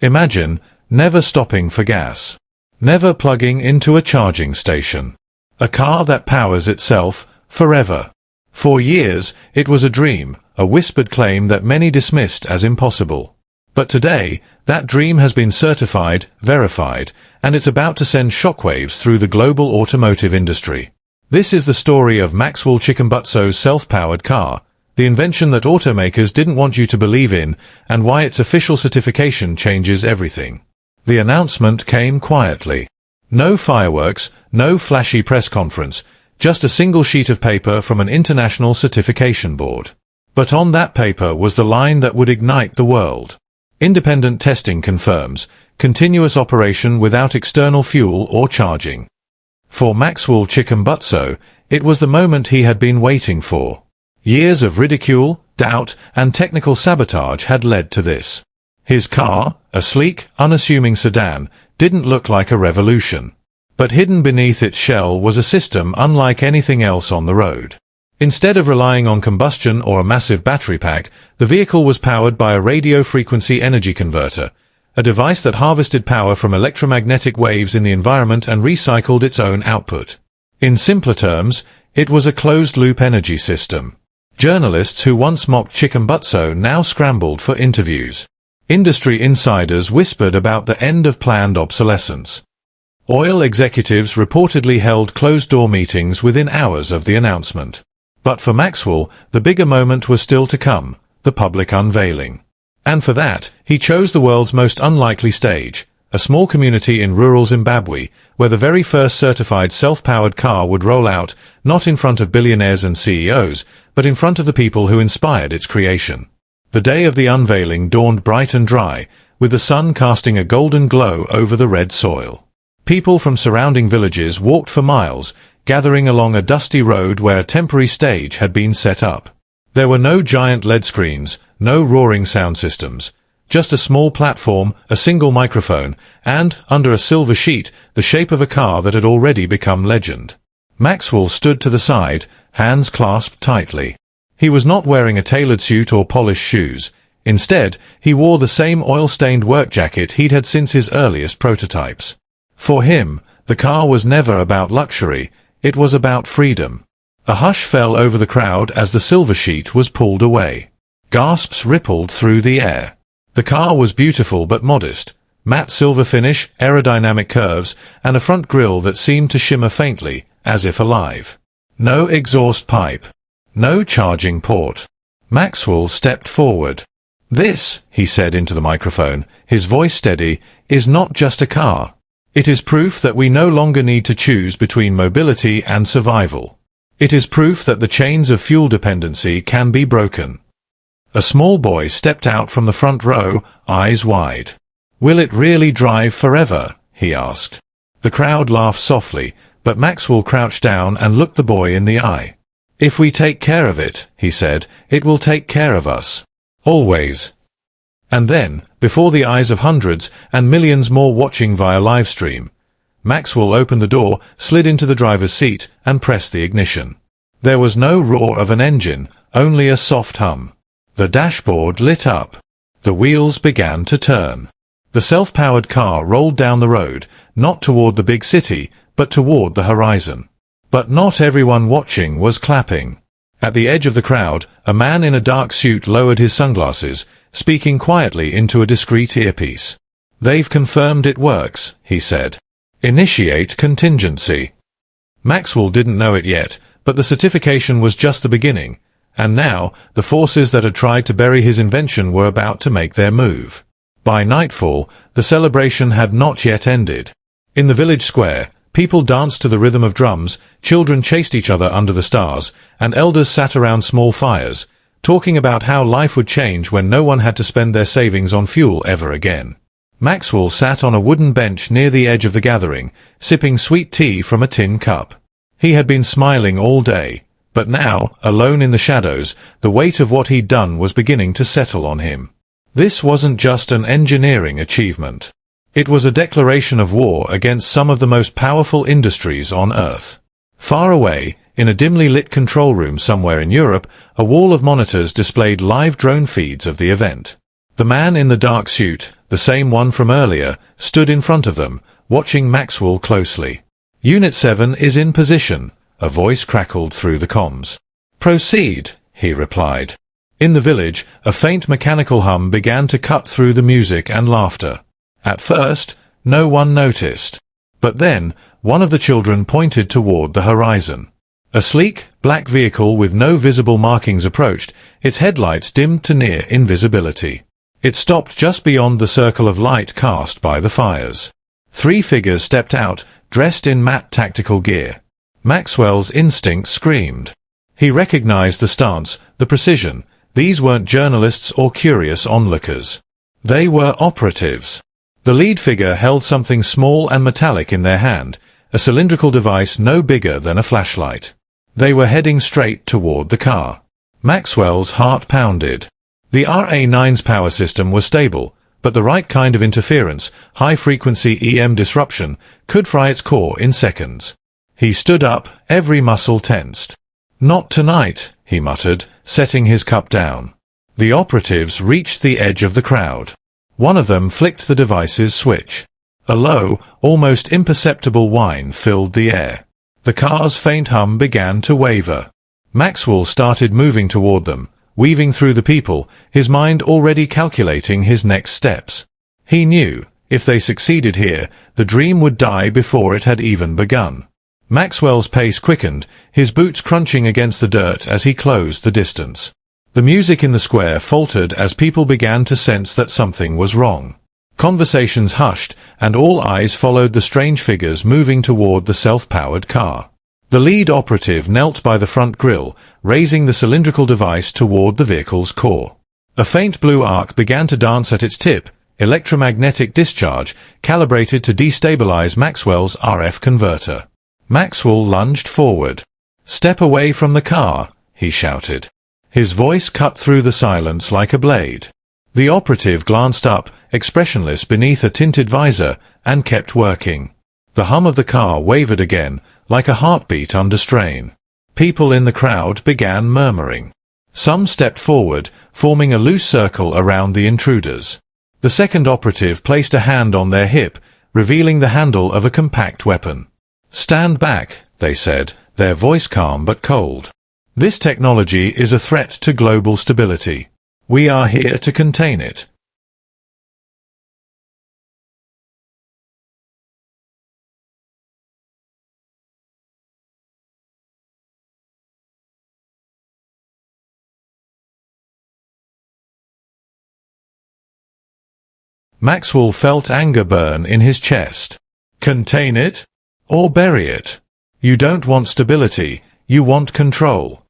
Imagine never stopping for gas, never plugging into a charging station. A car that powers itself forever. For years, it was a dream, a whispered claim that many dismissed as impossible. But today, that dream has been certified, verified, and it's about to send shockwaves through the global automotive industry. This is the story of Maxwell Chikumbutso's self-powered car, the invention that automakers didn't want you to believe in, and why its official certification changes everything. The announcement came quietly. No fireworks, no flashy press conference, just a single sheet of paper from an international certification board. But on that paper was the line that would ignite the world. Independent testing confirms, continuous operation without external fuel or charging. For Maxwell Chikumbutso, it was the moment he had been waiting for. Years of ridicule, doubt, and technical sabotage had led to this. His car, a sleek, unassuming sedan, didn't look like a revolution. But hidden beneath its shell was a system unlike anything else on the road. Instead of relying on combustion or a massive battery pack, the vehicle was powered by a radio frequency energy converter, a device that harvested power from electromagnetic waves in the environment and recycled its own output. In simpler terms, it was a closed-loop energy system. Journalists who once mocked Chikumbutso now scrambled for interviews. Industry insiders whispered about the end of planned obsolescence. Oil executives reportedly held closed-door meetings within hours of the announcement. But for Maxwell, the bigger moment was still to come, the public unveiling. And for that, he chose the world's most unlikely stage, a small community in rural Zimbabwe, where the very first certified self-powered car would roll out, not in front of billionaires and CEOs, but in front of the people who inspired its creation. The day of the unveiling dawned bright and dry, with the sun casting a golden glow over the red soil. People from surrounding villages walked for miles, gathering along a dusty road where a temporary stage had been set up. There were no giant LED screens, no roaring sound systems, just a small platform, a single microphone, and, under a silver sheet, the shape of a car that had already become legend. Maxwell stood to the side, hands clasped tightly. He was not wearing a tailored suit or polished shoes. Instead, he wore the same oil-stained work jacket he'd had since his earliest prototypes. For him, the car was never about luxury, it was about freedom. A hush fell over the crowd as the silver sheet was pulled away. Gasps rippled through the air. The car was beautiful but modest. Matte silver finish, aerodynamic curves, and a front grille that seemed to shimmer faintly, as if alive. No exhaust pipe. No charging port. Maxwell stepped forward. "This," he said into the microphone, his voice steady, "is not just a car. It is proof that we no longer need to choose between mobility and survival. It is proof that the chains of fuel dependency can be broken." A small boy stepped out from the front row, eyes wide. "Will it really drive forever?" he asked. The crowd laughed softly, but Maxwell crouched down and looked the boy in the eye. "If we take care of it," he said, "it will take care of us. Always." And then, before the eyes of hundreds and millions more watching via livestream, Maxwell opened the door, slid into the driver's seat, and pressed the ignition. There was no roar of an engine, only a soft hum. The dashboard lit up. The wheels began to turn. The self-powered car rolled down the road, not toward the big city, but toward the horizon. But not everyone watching was clapping. At the edge of the crowd, a man in a dark suit lowered his sunglasses, speaking quietly into a discreet earpiece. "They've confirmed it works," he said. "Initiate contingency." Maxwell didn't know it yet, but the certification was just the beginning, and now, the forces that had tried to bury his invention were about to make their move. By nightfall, the celebration had not yet ended. In the village square, people danced to the rhythm of drums, children chased each other under the stars, and elders sat around small fires, talking about how life would change when no one had to spend their savings on fuel ever again. Maxwell sat on a wooden bench near the edge of the gathering, sipping sweet tea from a tin cup. He had been smiling all day, but now, alone in the shadows, the weight of what he'd done was beginning to settle on him. This wasn't just an engineering achievement. It was a declaration of war against some of the most powerful industries on Earth. Far away, in a dimly lit control room somewhere in Europe, a wall of monitors displayed live drone feeds of the event. The man in the dark suit, the the same one from earlier, stood in front of them, watching Maxwell closely. "Unit 7 is in position," a voice crackled through the comms. "Proceed," he replied. In the village, a faint mechanical hum began to cut through the music and laughter. At first, no one noticed. But then, one of the children pointed toward the horizon. A sleek, black vehicle with no visible markings approached, its headlights dimmed to near invisibility. It stopped just beyond the circle of light cast by the fires. 3 figures stepped out, dressed in matte tactical gear. Maxwell's instinct screamed. He recognized the stance, the precision. These weren't journalists or curious onlookers. They were operatives. The lead figure held something small and metallic in their hand, a cylindrical device no bigger than a flashlight. They were heading straight toward the car. Maxwell's heart pounded. The RA9's power system was stable, but the right kind of interference, high-frequency EM disruption, could fry its core in seconds. He stood up, every muscle tensed. "Not tonight," he muttered, setting his cup down. The operatives reached the edge of the crowd. One of them flicked the device's switch. A low, almost imperceptible whine filled the air. The car's faint hum began to waver. Maxwell started moving toward them, weaving through the people, his mind already calculating his next steps. He knew, if they succeeded here, the dream would die before it had even begun. Maxwell's pace quickened, his boots crunching against the dirt as he closed the distance. The music in the square faltered as people began to sense that something was wrong. Conversations hushed, and all eyes followed the strange figures moving toward the self-powered car. The lead operative knelt by the front grille, raising the cylindrical device toward the vehicle's core. A faint blue arc began to dance at its tip, electromagnetic discharge, calibrated to destabilize Maxwell's RF converter. Maxwell lunged forward. "Step away from the car," he shouted. His voice cut through the silence like a blade. The operative glanced up, expressionless beneath a tinted visor, and kept working. The hum of the car wavered again, like a heartbeat under strain. People in the crowd began murmuring. Some stepped forward, forming a loose circle around the intruders. The second operative placed a hand on their hip, revealing the handle of a compact weapon. "Stand back," they said, their voice calm but cold. "This technology is a threat to global stability. We are here to contain it." Maxwell felt anger burn in his chest. Contain it? Or bury it? You don't want stability, you want control.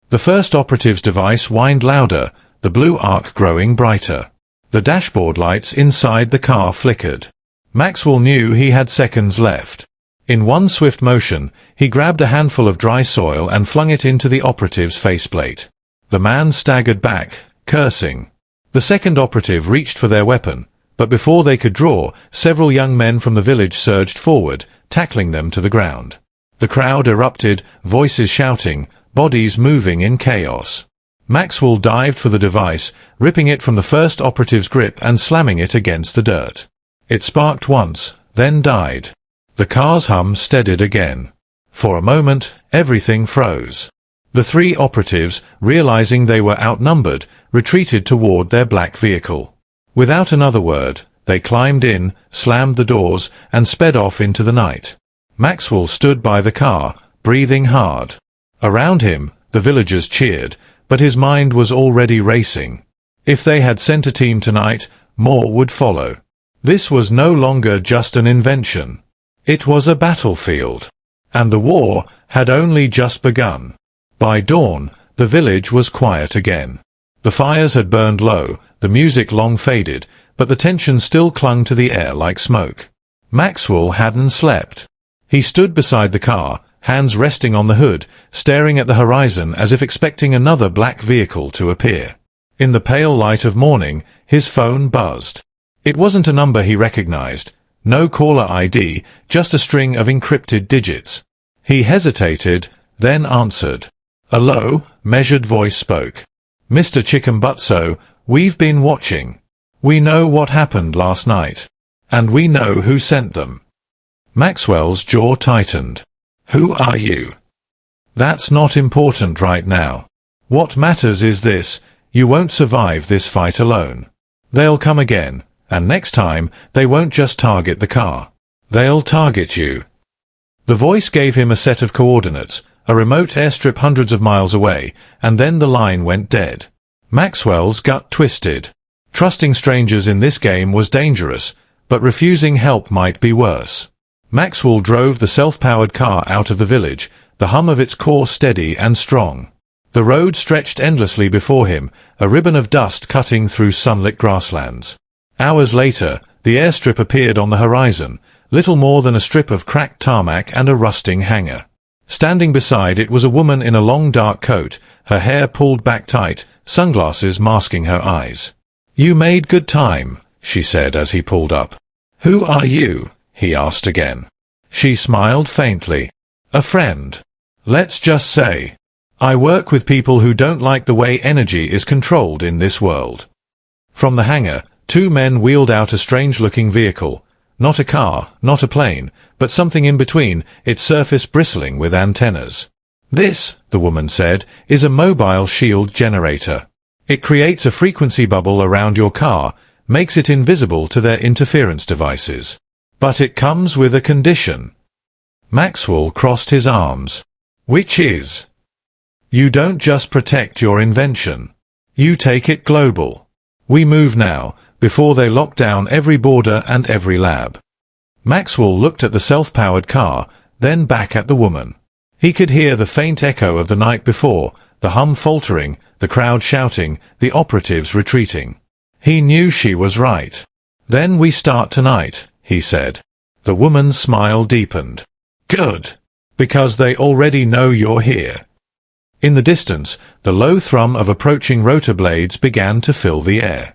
The first operative's device whined louder, the blue arc growing brighter. The dashboard lights inside the car flickered. Maxwell knew he had seconds left. In one swift motion, he grabbed a handful of dry soil and flung it into the operative's faceplate. The man staggered back, cursing. The second operative reached for their weapon, but before they could draw, several young men from the village surged forward, tackling them to the ground. The crowd erupted, voices shouting, bodies moving in chaos. Maxwell dived for the device, ripping it from the first operative's grip and slamming it against the dirt. It sparked once, then died. The car's hum steadied again. For a moment, everything froze. The 3 operatives, realizing they were outnumbered, retreated toward their black vehicle. Without another word, they climbed in, slammed the doors, and sped off into the night. Maxwell stood by the car, breathing hard. Around him, the villagers cheered, but his mind was already racing. If they had sent a team tonight, more would follow. This was no longer just an invention. It was a battlefield. And the war had only just begun. By dawn, the village was quiet again. The fires had burned low, the music long faded, but the tension still clung to the air like smoke. Maxwell hadn't slept. He stood beside the car, hands resting on the hood, staring at the horizon as if expecting another black vehicle to appear. In the pale light of morning, his phone buzzed. It wasn't a number he recognized, no caller ID, just a string of encrypted digits. He hesitated, then answered. A low, measured voice spoke. "Mr. Chikumbutso, we've been watching. We know what happened last night. And we know who sent them. Maxwell's jaw tightened. Who are you? That's not important right now. What matters is this: you won't survive this fight alone. They'll come again, and next time, they won't just target the car. They'll target you. The voice gave him a set of coordinates, a remote airstrip hundreds of miles away, and then the line went dead. Maxwell's gut twisted. Trusting strangers in this game was dangerous, but refusing help might be worse. Maxwell drove the self-powered car out of the village, the hum of its core steady and strong. The road stretched endlessly before him, a ribbon of dust cutting through sunlit grasslands. Hours later, the airstrip appeared on the horizon, little more than a strip of cracked tarmac and a rusting hangar. Standing beside it was a woman in a long dark coat, her hair pulled back tight, sunglasses masking her eyes. "You made good time," she said as he pulled up. "Who are you?" he asked again. She smiled faintly. "A friend. Let's just say, I work with people who don't like the way energy is controlled in this world." From the hangar, two men wheeled out a strange-looking vehicle. Not a car, not a plane, but something in between, its surface bristling with antennas. "This," the woman said, "is a mobile shield generator. It creates a frequency bubble around your car, makes it invisible to their interference devices. But it comes with a condition." Maxwell crossed his arms. "Which is? You don't just protect your invention. You take it global. We move now, before they lock down every border and every lab." Maxwell looked at the self-powered car, then back at the woman. He could hear the faint echo of the night before, the hum faltering, the crowd shouting, the operatives retreating. He knew she was right. "Then we start tonight," he said. The woman's smile deepened. "Good. Because they already know you're here." In the distance, the low thrum of approaching rotor blades began to fill the air.